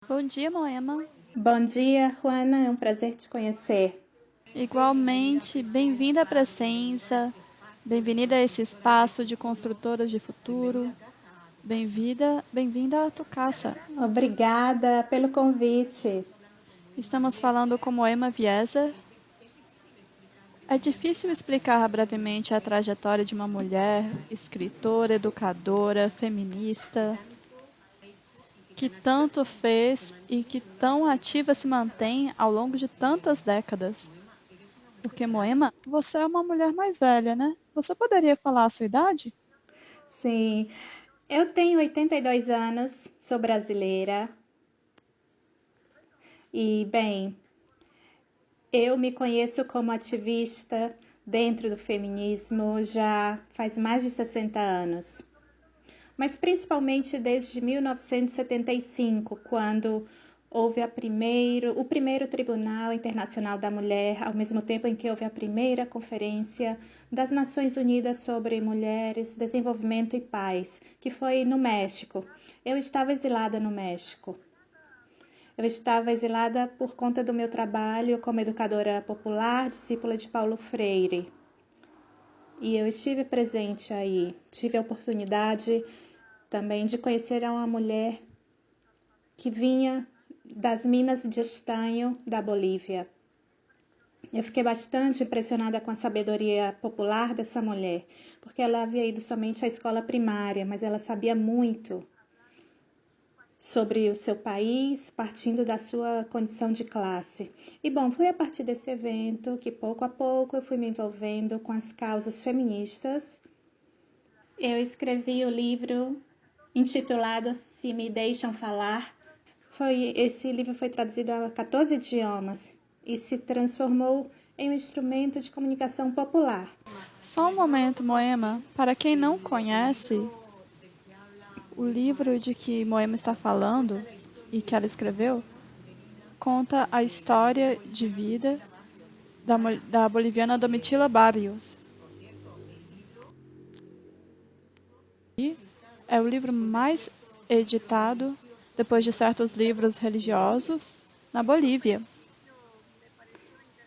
Bom dia, Moema. Bom dia, Juana. É um prazer te conhecer. Igualmente, bem-vinda à Presença, bem-vinda a esse espaço de construtoras de futuro, bem-vinda à Tucaça. Obrigada pelo convite. Estamos falando com Moema Vieser. É difícil explicar brevemente a trajetória de uma mulher, escritora, educadora, feminista, que tanto fez e que tão ativa se mantém ao longo de tantas décadas. Porque, Moema, você é uma mulher mais velha, né? Você poderia falar a sua idade? Sim, eu tenho 82 anos, sou brasileira e, bem, eu me conheço como ativista dentro do feminismo já faz mais de 60 anos. Mas principalmente desde 1975, quando houve o primeiro Tribunal Internacional da Mulher, ao mesmo tempo em que houve a primeira Conferência das Nações Unidas sobre Mulheres, Desenvolvimento e Paz, que foi no México. Eu estava exilada no México. Eu estava exilada por conta do meu trabalho como educadora popular, discípula de Paulo Freire. E eu estive presente aí, tive a oportunidade também de conhecer uma mulher que vinha das minas de estanho da Bolívia. Eu fiquei bastante impressionada com a sabedoria popular dessa mulher, porque ela havia ido somente à escola primária, mas ela sabia muito sobre o seu país, partindo da sua condição de classe. E bom, foi a partir desse evento que pouco a pouco eu fui me envolvendo com as causas feministas. Eu escrevi o livro intitulado Se Me Deixam Falar. Esse livro foi traduzido a 14 idiomas e se transformou em um instrumento de comunicação popular. Só um momento, Moema. Para quem não conhece, o livro de que Moema está falando e que ela escreveu conta a história de vida da boliviana Domitila Barrios. E é o livro mais editado, depois de certos livros religiosos, na Bolívia.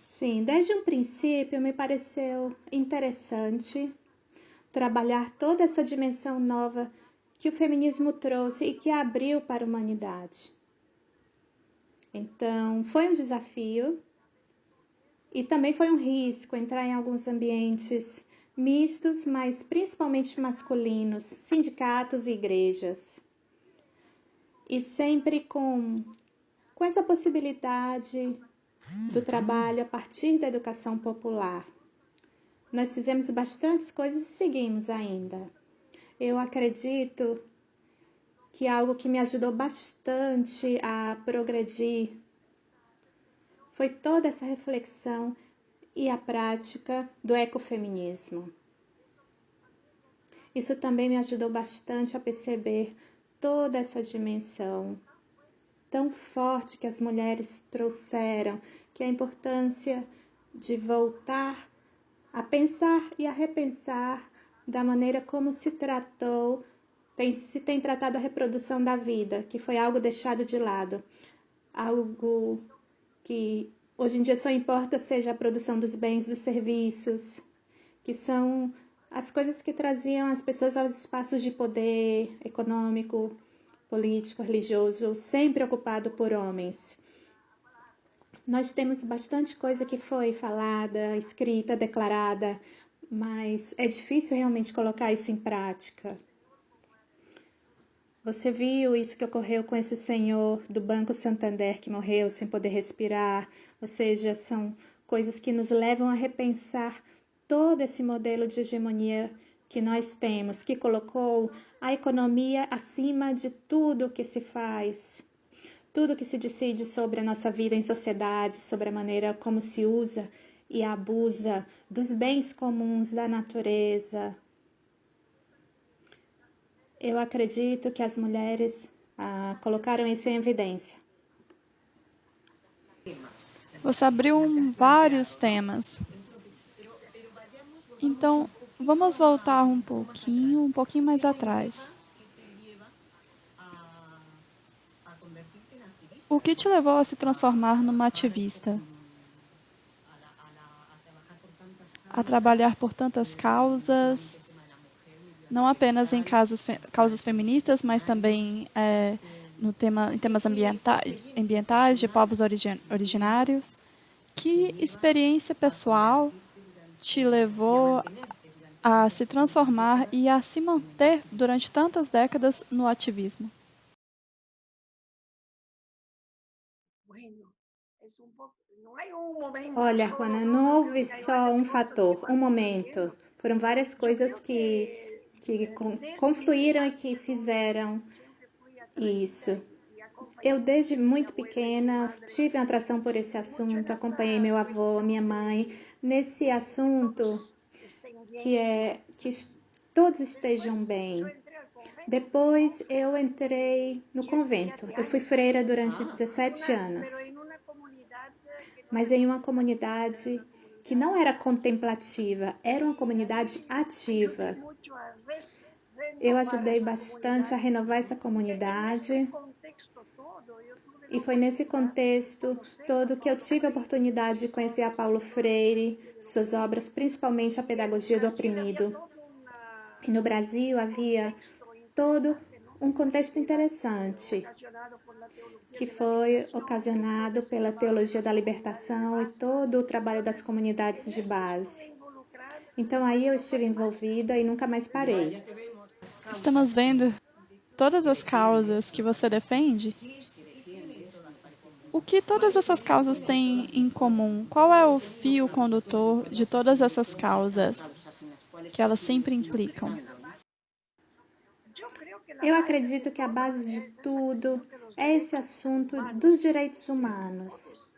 Sim, desde um princípio me pareceu interessante trabalhar toda essa dimensão nova que o feminismo trouxe e que abriu para a humanidade. Então, foi um desafio e também foi um risco entrar em alguns ambientes mistos, mas principalmente masculinos, sindicatos e igrejas. E sempre com essa possibilidade do trabalho a partir da educação popular. Nós fizemos bastantes coisas e seguimos ainda. Eu acredito que algo que me ajudou bastante a progredir foi toda essa reflexão e a prática do ecofeminismo. Isso também me ajudou bastante a perceber toda essa dimensão tão forte que as mulheres trouxeram, que é a importância de voltar a pensar e a repensar da maneira como se tem tratado a reprodução da vida, que foi algo deixado de lado, algo que hoje em dia só importa seja a produção dos bens, dos serviços, que são as coisas que traziam as pessoas aos espaços de poder econômico, político, religioso, sempre ocupado por homens. Nós temos bastante coisa que foi falada, escrita, declarada, mas é difícil realmente colocar isso em prática. Você viu isso que ocorreu com esse senhor do Banco Santander que morreu sem poder respirar? Ou seja, são coisas que nos levam a repensar todo esse modelo de hegemonia que nós temos, que colocou a economia acima de tudo que se faz, tudo que se decide sobre a nossa vida em sociedade, sobre a maneira como se usa e abusa dos bens comuns da natureza. Eu acredito que as mulheres colocaram isso em evidência. Você abriu vários temas. Então, Vamos voltar um pouquinho mais atrás. O que te levou a se transformar numa ativista? A trabalhar por tantas causas, não apenas em causas feministas, mas também em temas ambientais de povos originários. Que experiência pessoal te levou a se transformar e a se manter durante tantas décadas no ativismo? Olha, Juana, não houve só um fator, um momento. Foram várias coisas que confluíram e que fizeram isso. Eu, desde muito pequena, tive uma atração por esse assunto, acompanhei meu avô, minha mãe, nesse assunto que todos estejam bem. Depois eu entrei no convento. Eu fui freira durante 17 anos, mas em uma comunidade que não era contemplativa, era uma comunidade ativa. Eu ajudei bastante a renovar essa comunidade e foi nesse contexto todo que eu tive a oportunidade de conhecer a Paulo Freire, suas obras, principalmente a Pedagogia do Oprimido. E no Brasil havia todo um contexto interessante, que foi ocasionado pela teologia da libertação e todo o trabalho das comunidades de base. Então aí eu estive envolvida e nunca mais parei. Estamos vendo todas as causas que você defende. O que todas essas causas têm em comum? Qual é o fio condutor de todas essas causas que elas sempre implicam? Eu acredito que a base de tudo é esse assunto dos direitos humanos.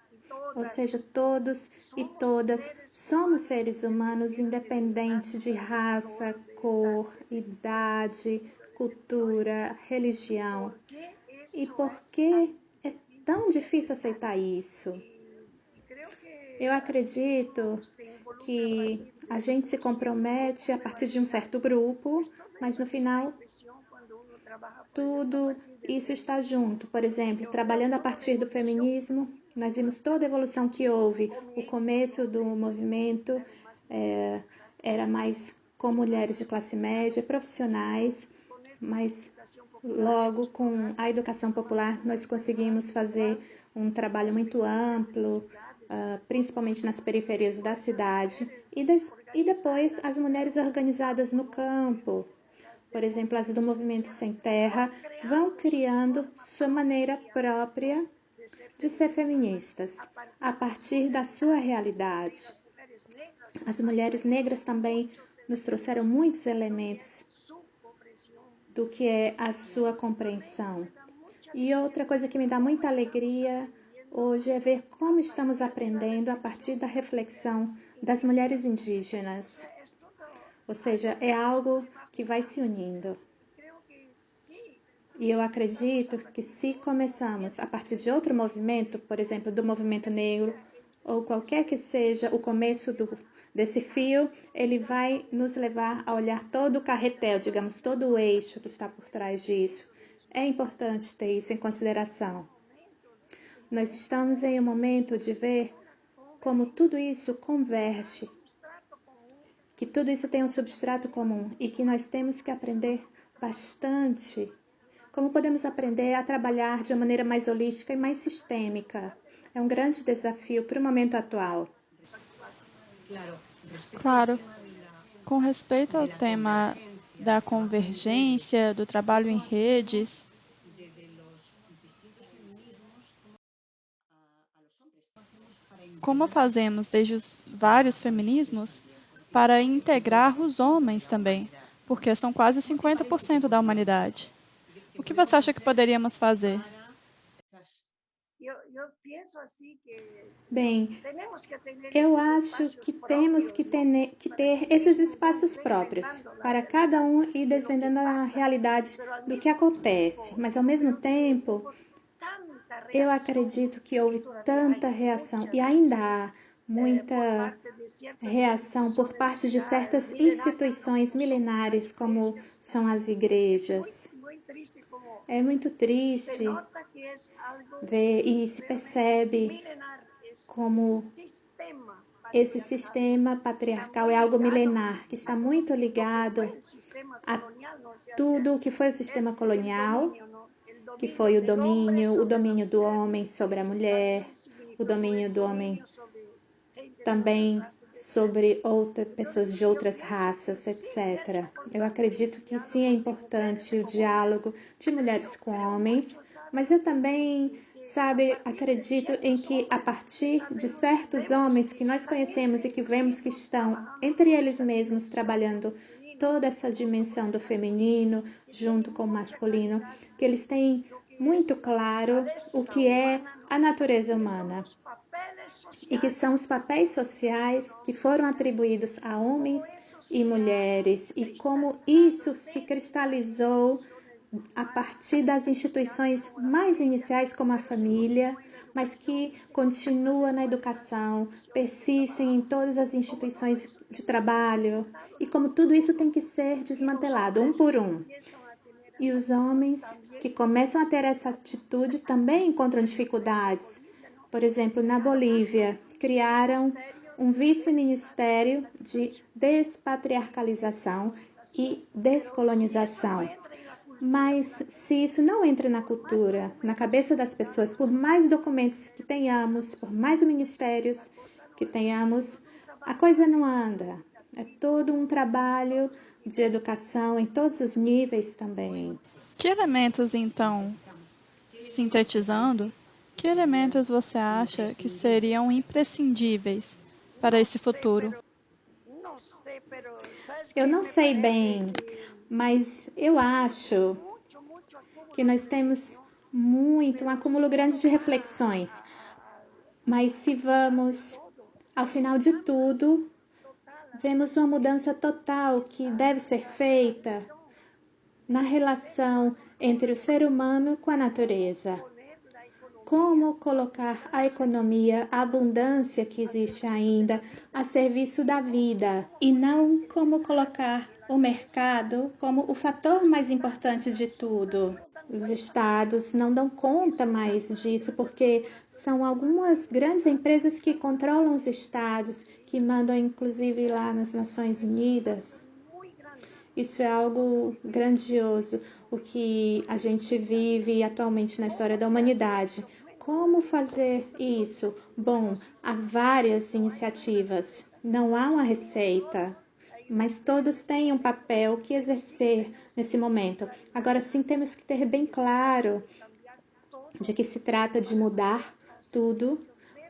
Ou seja, todos e todas somos seres humanos, independente de raça, cor, idade, cultura, religião. E por que é tão difícil aceitar isso? Eu acredito que a gente se compromete a partir de um certo grupo, mas no final tudo isso está junto. Por exemplo, trabalhando a partir do feminismo, nós vimos toda a evolução que houve. O começo do movimento era mais com mulheres de classe média, profissionais, mas logo com a educação popular nós conseguimos fazer um trabalho muito amplo, principalmente nas periferias da cidade, e depois as mulheres organizadas no campo, por exemplo, as do Movimento Sem Terra, vão criando sua maneira própria de ser feministas, a partir da sua realidade. As mulheres negras também nos trouxeram muitos elementos do que é a sua compreensão. E outra coisa que me dá muita alegria hoje é ver como estamos aprendendo a partir da reflexão das mulheres indígenas. Ou seja, é algo que vai se unindo. E eu acredito que se começamos a partir de outro movimento, por exemplo, do movimento negro, ou qualquer que seja o começo desse fio, ele vai nos levar a olhar todo o carretel, digamos, todo o eixo que está por trás disso. É importante ter isso em consideração. Nós estamos em um momento de ver como tudo isso converge, que tudo isso tem um substrato comum e que nós temos que aprender bastante. Como podemos aprender a trabalhar de uma maneira mais holística e mais sistêmica? É um grande desafio para o momento atual. Claro, com respeito ao tema da convergência, do trabalho em redes, como fazemos desde os vários feminismos para integrar os homens também, porque são quase 50% da humanidade. O que você acha que poderíamos fazer? Bem, eu acho que temos que ter esses espaços próprios para cada um ir desvendando a realidade do que acontece, mas ao mesmo tempo eu acredito que houve tanta reação e ainda há muita reação por parte de certas instituições milenares, como são as igrejas. É muito triste ver e se percebe como esse sistema patriarcal é algo milenar, que está muito ligado a tudo o que foi o sistema colonial, que foi o domínio do homem sobre a mulher, o domínio do homem também sobre pessoas de outras raças, etc. Eu acredito que sim, é importante o diálogo de mulheres com homens, mas eu também, acredito em que a partir de certos homens que nós conhecemos e que vemos que estão entre eles mesmos trabalhando toda essa dimensão do feminino junto com o masculino, que eles têm muito claro o que é a natureza humana e que são os papéis sociais que foram atribuídos a homens e mulheres e como isso se cristalizou a partir das instituições mais iniciais como a família, mas que continua na educação, persistem em todas as instituições de trabalho e como tudo isso tem que ser desmantelado um por um. E os homens que começam a ter essa atitude também encontram dificuldades. Por exemplo, na Bolívia, criaram um vice-ministério de despatriarcalização e descolonização. Mas se isso não entra na cultura, na cabeça das pessoas, por mais documentos que tenhamos, por mais ministérios que tenhamos, a coisa não anda. É todo um trabalho de educação em todos os níveis também. Que elementos, então, sintetizando, que elementos você acha que seriam imprescindíveis para esse futuro? Eu não sei bem, mas eu acho que nós temos um acúmulo grande de reflexões. Mas se vamos, ao final de tudo, vemos uma mudança total que deve ser feita na relação entre o ser humano com a natureza. Como colocar a economia, a abundância que existe ainda, a serviço da vida e não como colocar o mercado como o fator mais importante de tudo. Os estados não dão conta mais disso porque são algumas grandes empresas que controlam os estados, que mandam inclusive lá nas Nações Unidas. Isso é algo grandioso, o que a gente vive atualmente na história da humanidade. Como fazer isso? Bom, há várias iniciativas, não há uma receita, mas todos têm um papel que exercer nesse momento. Agora sim, temos que ter bem claro de que se trata de mudar tudo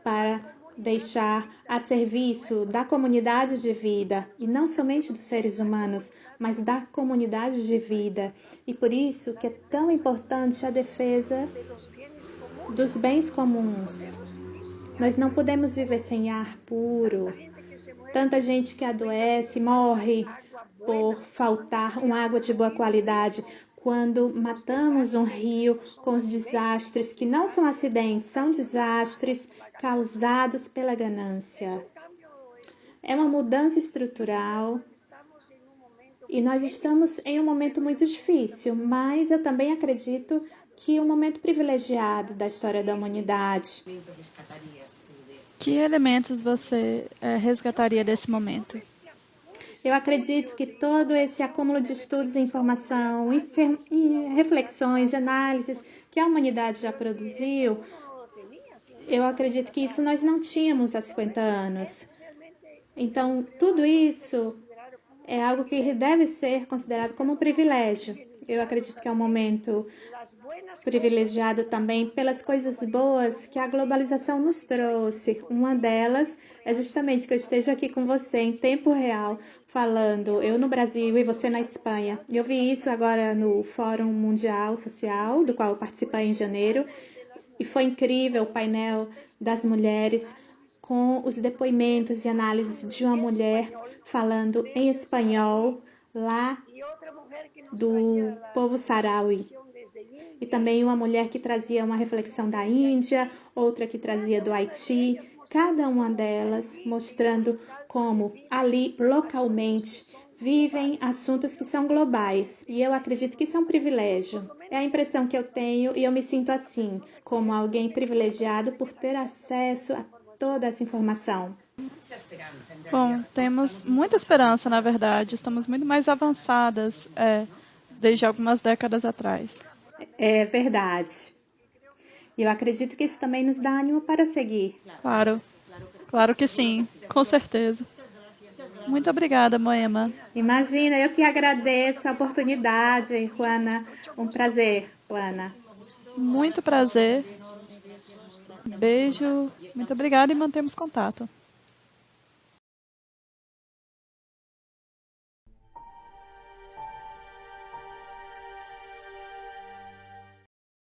para deixar a serviço da comunidade de vida, e não somente dos seres humanos, mas da comunidade de vida. E por isso que é tão importante a defesa dos bens comuns. Nós não podemos viver sem ar puro. Tanta gente que adoece, morre por faltar uma água de boa qualidade. Quando matamos um rio com os desastres, que não são acidentes, são desastres causados pela ganância. É uma mudança estrutural e nós estamos em um momento muito difícil, mas eu também acredito que é um momento privilegiado da história da humanidade. Que elementos você resgataria desse momento? Eu acredito que todo esse acúmulo de estudos, informação, e reflexões, análises que a humanidade já produziu, eu acredito que isso nós não tínhamos há 50 anos. Então, tudo isso é algo que deve ser considerado como um privilégio. Eu acredito que é um momento privilegiado também pelas coisas boas que a globalização nos trouxe. Uma delas é justamente que eu esteja aqui com você em tempo real, falando, eu no Brasil e você na Espanha. Eu vi isso agora no Fórum Mundial Social, do qual eu participei em janeiro, e foi incrível o painel das mulheres com os depoimentos e análises de uma mulher falando em espanhol lá do povo sarauí. E também uma mulher que trazia uma reflexão da Índia, outra que trazia do Haiti, cada uma delas mostrando como ali localmente vivem assuntos que são globais. E eu acredito que isso é um privilégio. É a impressão que eu tenho e eu me sinto assim, como alguém privilegiado por ter acesso a toda essa informação. Bom, temos muita esperança, na verdade. Estamos muito mais avançadas desde algumas décadas atrás. É verdade. E eu acredito que isso também nos dá ânimo para seguir. Claro, claro que sim, com certeza. Muito obrigada, Moema. Imagina, eu que agradeço a oportunidade, Juana. Um prazer, Juana. Muito prazer. Beijo. Muito obrigada e mantemos contato.